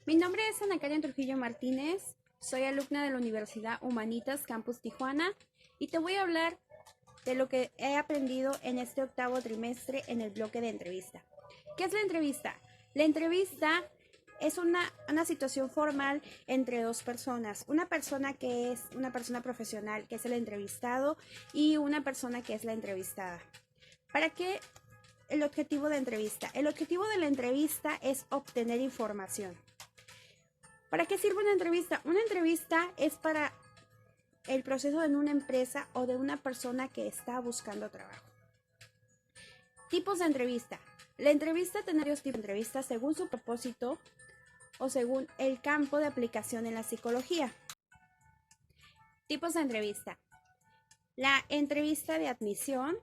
Mi nombre es Ana Karen Trujillo Martínez, soy alumna de la Universidad Humanitas Campus Tijuana y te voy a hablar de lo que he aprendido en este octavo trimestre en el bloque de entrevista. ¿Qué es la entrevista? La entrevista es una situación formal entre dos personas. Una persona que es una persona profesional, que es el entrevistado, y una persona que es la entrevistada. ¿Para qué el objetivo de entrevista? El objetivo de la entrevista es obtener información. ¿Para qué sirve una entrevista? Una entrevista es para el proceso de una empresa o de una persona que está buscando trabajo. Tipos de entrevista. La entrevista tiene varios tipos de entrevistas según su propósito o según el campo de aplicación en la psicología. Tipos de entrevista. La entrevista de admisión.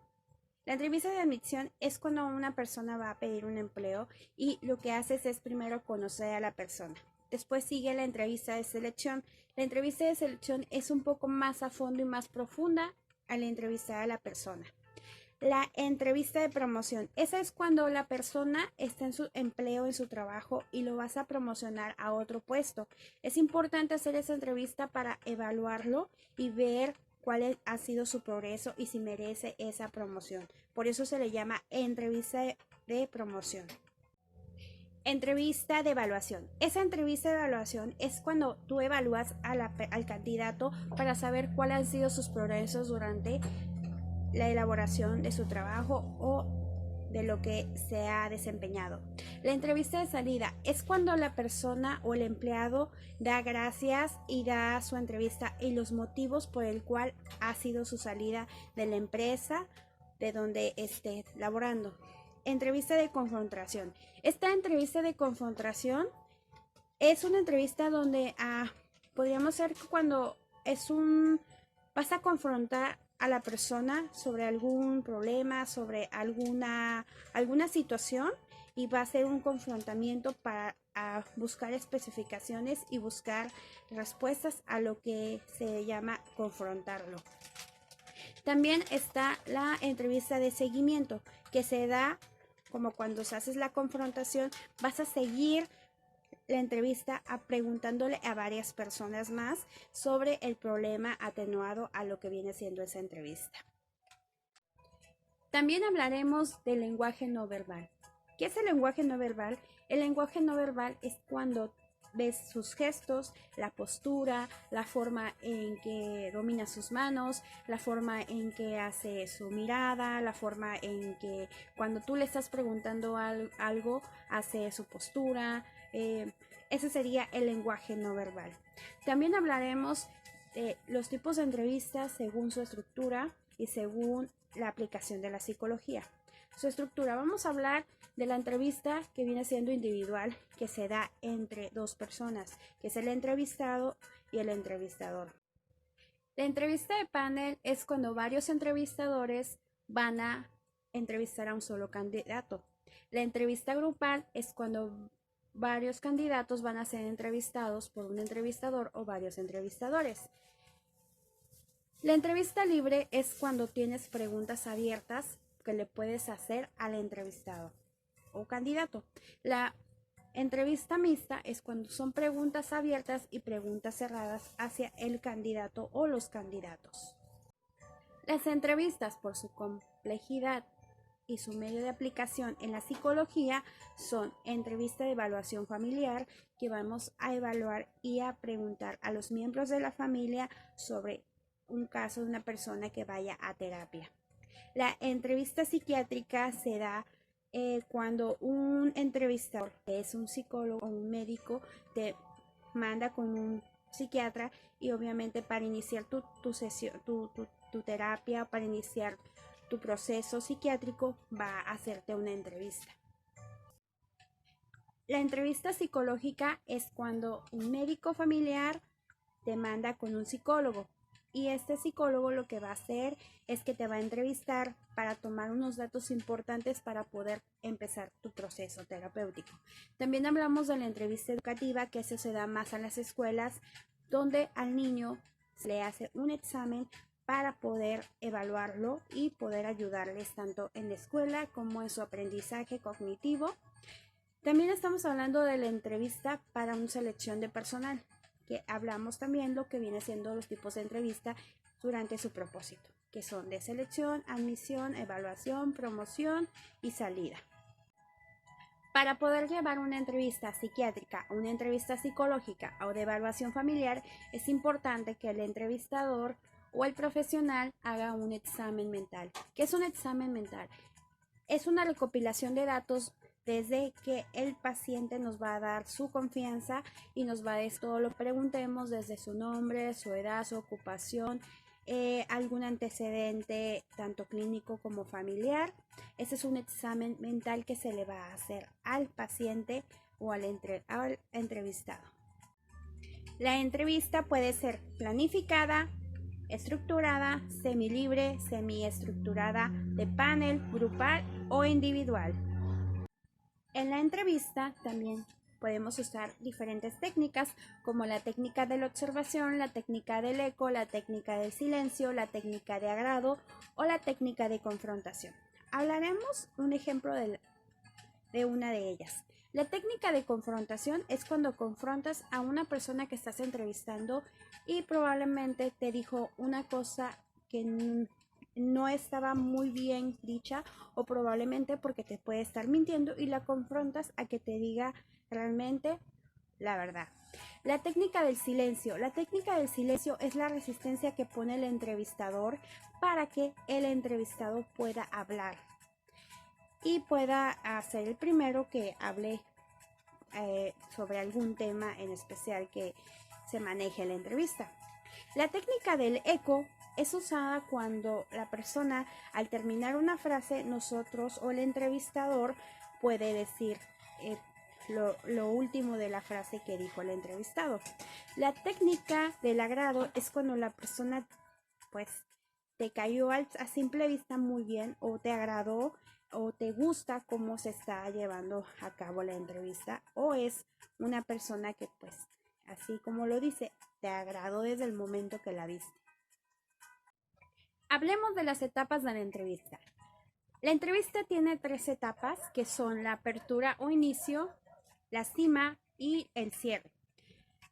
La entrevista de admisión es cuando una persona va a pedir un empleo y lo que haces es primero conocer a la persona. Después sigue la entrevista de selección. La entrevista de selección es un poco más a fondo y más profunda al entrevistar a la persona. La entrevista de promoción. Esa es cuando la persona está en su empleo, en su trabajo y lo vas a promocionar a otro puesto. Es importante hacer esa entrevista para evaluarlo y ver cuál ha sido su progreso y si merece esa promoción. Por eso se le llama entrevista de promoción. Entrevista de evaluación. Esa entrevista de evaluación es cuando tú evalúas al candidato para saber cuáles han sido sus progresos durante la elaboración de su trabajo o de lo que se ha desempeñado. La entrevista de salida es cuando la persona o el empleado da gracias y da su entrevista y los motivos por el cual ha sido su salida de la empresa de donde esté laborando. Entrevista de confrontación. Esta entrevista de confrontación es una entrevista donde podríamos ser cuando vas a confrontar a la persona sobre algún problema, sobre alguna situación y va a ser un confrontamiento para buscar especificaciones y buscar respuestas a lo que se llama confrontarlo. También está la entrevista de seguimiento, que se da como cuando se hace la confrontación, vas a seguir la entrevista preguntándole a varias personas más sobre el problema atenuado a lo que viene siendo esa entrevista. También hablaremos del lenguaje no verbal. ¿Qué es el lenguaje no verbal? El lenguaje no verbal es cuando ves sus gestos, la postura, la forma en que domina sus manos, la forma en que hace su mirada, la forma en que cuando tú le estás preguntando algo, hace su postura. Ese sería el lenguaje no verbal. También hablaremos de los tipos de entrevistas según su estructura y según la aplicación de la psicología. Su estructura, vamos a hablar de la entrevista que viene siendo individual, que se da entre dos personas, que es el entrevistado y el entrevistador. La entrevista de panel es cuando varios entrevistadores van a entrevistar a un solo candidato. La entrevista grupal es cuando varios candidatos van a ser entrevistados por un entrevistador o varios entrevistadores. La entrevista libre es cuando tienes preguntas abiertas que le puedes hacer al entrevistado o candidato. La entrevista mixta es cuando son preguntas abiertas y preguntas cerradas hacia el candidato o los candidatos. Las entrevistas, por su complejidad y su medio de aplicación en la psicología, son entrevista de evaluación familiar, que vamos a evaluar y a preguntar a los miembros de la familia sobre un caso de una persona que vaya a terapia. La entrevista psiquiátrica se da cuando un entrevistador, que es un psicólogo o un médico, te manda con un psiquiatra y obviamente para iniciar tu sesión, tu terapia, para iniciar tu proceso psiquiátrico, va a hacerte una entrevista. La entrevista psicológica es cuando un médico familiar te manda con un psicólogo. Y este psicólogo lo que va a hacer es que te va a entrevistar para tomar unos datos importantes para poder empezar tu proceso terapéutico. También hablamos de la entrevista educativa, que eso se da más en las escuelas, donde al niño se le hace un examen para poder evaluarlo y poder ayudarles tanto en la escuela como en su aprendizaje cognitivo. También estamos hablando de la entrevista para una selección de personal, que hablamos también lo que viene siendo los tipos de entrevista durante su propósito, que son de selección, admisión, evaluación, promoción y salida. Para poder llevar una entrevista psiquiátrica, una entrevista psicológica o de evaluación familiar, es importante que el entrevistador o el profesional haga un examen mental. ¿Qué es un examen mental? Es una recopilación de datos desde que el paciente nos va a dar su confianza y nos va a decir todo lo que preguntemos, desde su nombre, su edad, su ocupación, algún antecedente tanto clínico como familiar. Ese es un examen mental que se le va a hacer al paciente o al entrevistado. La entrevista puede ser planificada, estructurada, semilibre, semiestructurada, de panel, grupal o individual. En la entrevista también podemos usar diferentes técnicas como la técnica de la observación, la técnica del eco, la técnica del silencio, la técnica de agrado o la técnica de confrontación. Hablaremos un ejemplo de una de ellas. La técnica de confrontación es cuando confrontas a una persona que estás entrevistando y probablemente te dijo una cosa que no estaba muy bien dicha o probablemente porque te puede estar mintiendo y la confrontas a que te diga realmente la verdad. La técnica del silencio. La técnica del silencio es la resistencia que pone el entrevistador para que el entrevistado pueda hablar y pueda ser el primero que hable sobre algún tema en especial que se maneje en la entrevista. La técnica del eco es usada cuando la persona, al terminar una frase, nosotros o el entrevistador puede decir lo último de la frase que dijo el entrevistado. La técnica del agrado es cuando la persona pues te cayó a simple vista muy bien o te agradó o te gusta cómo se está llevando a cabo la entrevista o es una persona que pues así como lo dice, te agradó desde el momento que la viste. Hablemos de las etapas de la entrevista. La entrevista tiene 3 etapas que son la apertura o inicio, la cima y el cierre.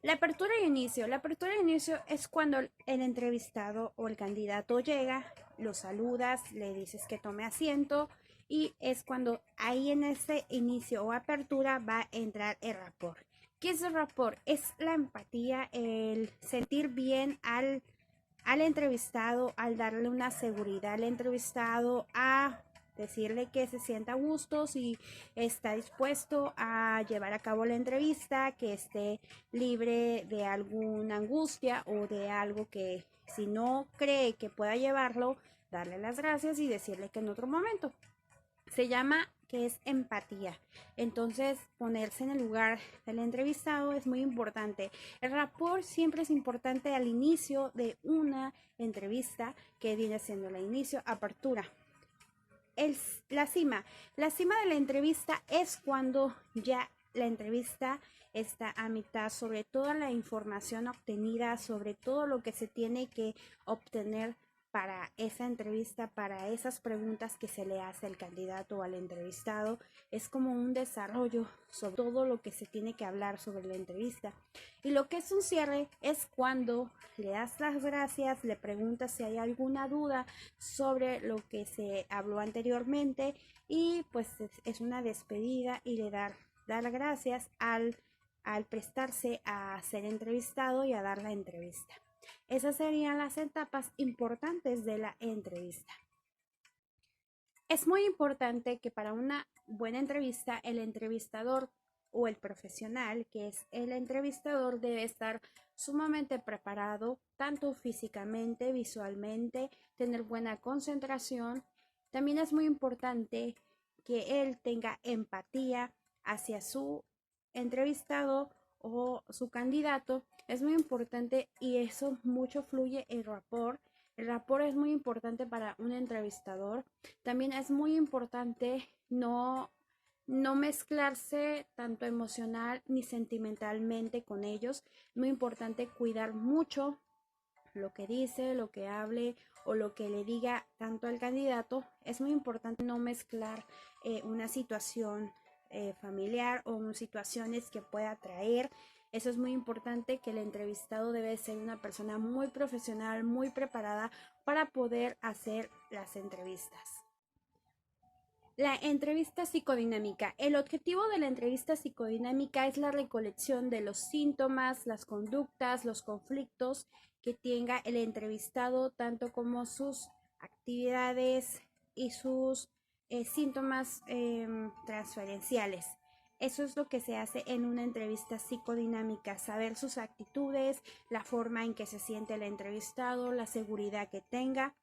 La apertura y inicio. La apertura y inicio es cuando el entrevistado o el candidato llega, lo saludas, le dices que tome asiento y es cuando ahí en ese inicio o apertura va a entrar el rapport. ¿Qué es el rapport? Es la empatía, el sentir bien al entrevistado, al darle una seguridad al entrevistado, a decirle que se sienta a gusto, si está dispuesto a llevar a cabo la entrevista, que esté libre de alguna angustia o de algo que si no cree que pueda llevarlo, darle las gracias y decirle que en otro momento. Se llama que es empatía. Entonces, ponerse en el lugar del entrevistado es muy importante. El rapport siempre es importante al inicio de una entrevista, que viene siendo el inicio, apertura. La cima. La cima de la entrevista es cuando ya la entrevista está a mitad, sobre toda la información obtenida, sobre todo lo que se tiene que obtener para esa entrevista, para esas preguntas que se le hace al candidato o al entrevistado. Es como un desarrollo sobre todo lo que se tiene que hablar sobre la entrevista. Y lo que es un cierre es cuando le das las gracias, le preguntas si hay alguna duda sobre lo que se habló anteriormente y pues es una despedida y le dar gracias al prestarse a ser entrevistado y a dar la entrevista. Esas serían las etapas importantes de la entrevista. Es muy importante que para una buena entrevista el entrevistador o el profesional, que es el entrevistador, debe estar sumamente preparado, tanto físicamente, visualmente, tener buena concentración. También es muy importante que él tenga empatía hacia su entrevistado o su candidato. Es muy importante y eso mucho fluye el rapport. El rapport es muy importante para un entrevistador. También es muy importante no mezclarse tanto emocional ni sentimentalmente con ellos. Es muy importante cuidar mucho lo que dice, lo que hable o lo que le diga tanto al candidato. Es muy importante no mezclar una situación familiar o situaciones que pueda traer. Eso es muy importante, que el entrevistado debe ser una persona muy profesional, muy preparada para poder hacer las entrevistas. La entrevista psicodinámica. El objetivo de la entrevista psicodinámica es la recolección de los síntomas, las conductas, los conflictos que tenga el entrevistado, tanto como sus actividades y sus síntomas transferenciales. Eso es lo que se hace en una entrevista psicodinámica, saber sus actitudes, la forma en que se siente el entrevistado, la seguridad que tenga.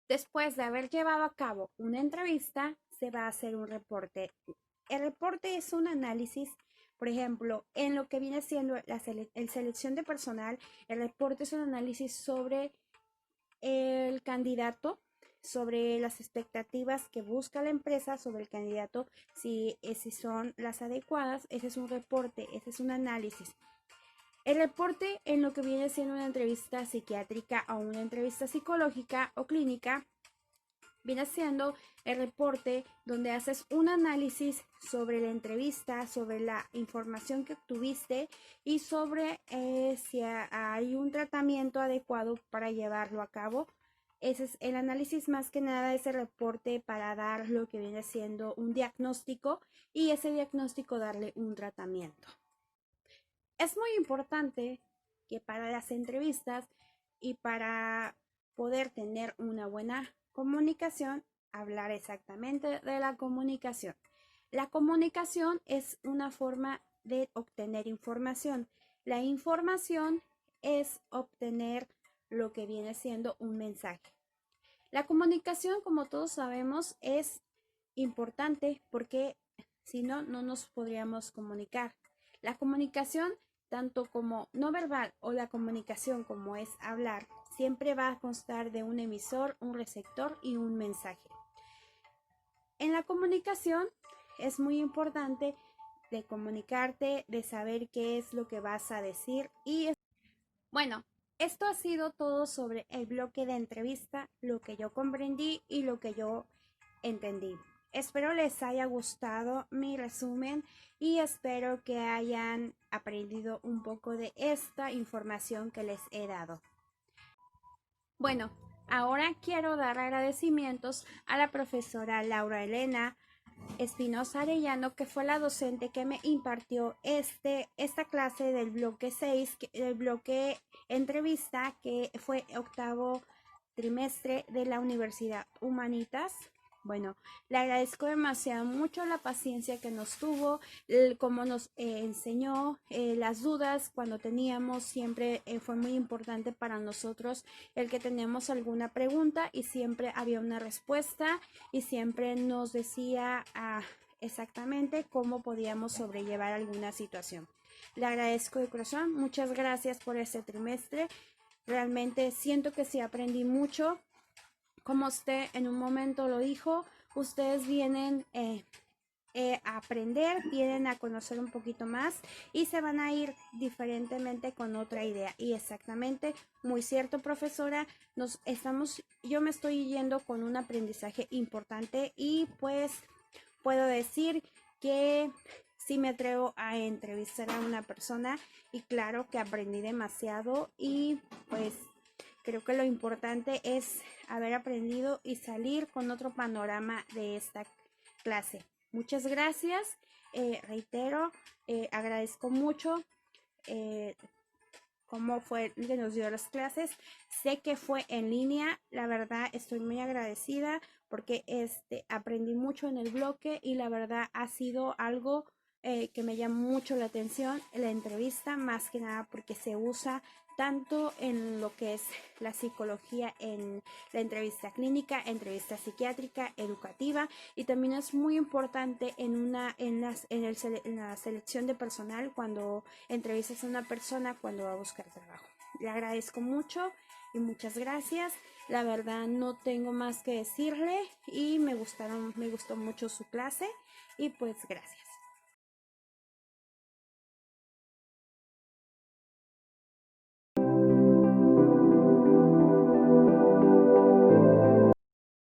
Después de haber llevado a cabo una entrevista, se va a hacer un reporte. El reporte es un análisis, por ejemplo, en lo que viene siendo el selección de personal. El reporte es un análisis sobre el candidato, sobre las expectativas que busca la empresa sobre el candidato, si son las adecuadas. Ese es un reporte, ese es un análisis. El reporte en lo que viene siendo una entrevista psiquiátrica o una entrevista psicológica o clínica viene siendo el reporte donde haces un análisis sobre la entrevista, sobre la información que obtuviste y sobre si hay un tratamiento adecuado para llevarlo a cabo. Ese es el análisis, más que nada ese reporte para dar lo que viene siendo un diagnóstico y ese diagnóstico darle un tratamiento. Es muy importante que para las entrevistas y para poder tener una buena comunicación, hablar exactamente de la comunicación. La comunicación es una forma de obtener información. La información es obtener lo que viene siendo un mensaje. La comunicación, como todos sabemos, es importante porque si no, no nos podríamos comunicar. La comunicación, tanto como no verbal o la comunicación como es hablar, siempre va a constar de un emisor, un receptor y un mensaje. En la comunicación es muy importante de comunicarte, de saber qué es lo que vas a decir y bueno, esto ha sido todo sobre el bloque de entrevista, lo que yo comprendí y lo que yo entendí. Espero les haya gustado mi resumen y espero que hayan aprendido un poco de esta información que les he dado. Bueno, ahora quiero dar agradecimientos a la profesora Laura Elena Espinosa Arellano, que fue la docente que me impartió esta clase del bloque 6, del bloque entrevista, que fue octavo trimestre de la Universidad Humanitas. Bueno, le agradezco demasiado mucho la paciencia que nos tuvo, cómo nos enseñó, las dudas cuando teníamos, siempre fue muy importante para nosotros el que teníamos alguna pregunta y siempre había una respuesta y siempre nos decía exactamente cómo podíamos sobrellevar alguna situación. Le agradezco de corazón, muchas gracias por este trimestre. Realmente siento que sí aprendí mucho. Como usted en un momento lo dijo, ustedes vienen a aprender, vienen a conocer un poquito más y se van a ir diferentemente con otra idea. Y exactamente, muy cierto, profesora, yo me estoy yendo con un aprendizaje importante y pues puedo decir que sí me atrevo a entrevistar a una persona y claro que aprendí demasiado y pues creo que lo importante es haber aprendido y salir con otro panorama de esta clase. Muchas gracias, reitero, agradezco mucho cómo fue que nos dio las clases. Sé que fue en línea, la verdad estoy muy agradecida porque aprendí mucho en el bloque y la verdad ha sido algo que me llama mucho la atención, la entrevista, más que nada porque se usa tanto en lo que es la psicología, en la entrevista clínica, entrevista psiquiátrica, educativa, y también es muy importante en la selección de personal cuando entrevistas a una persona cuando va a buscar trabajo. Le agradezco mucho y muchas gracias. La verdad no tengo más que decirle y me gustó mucho su clase y pues gracias.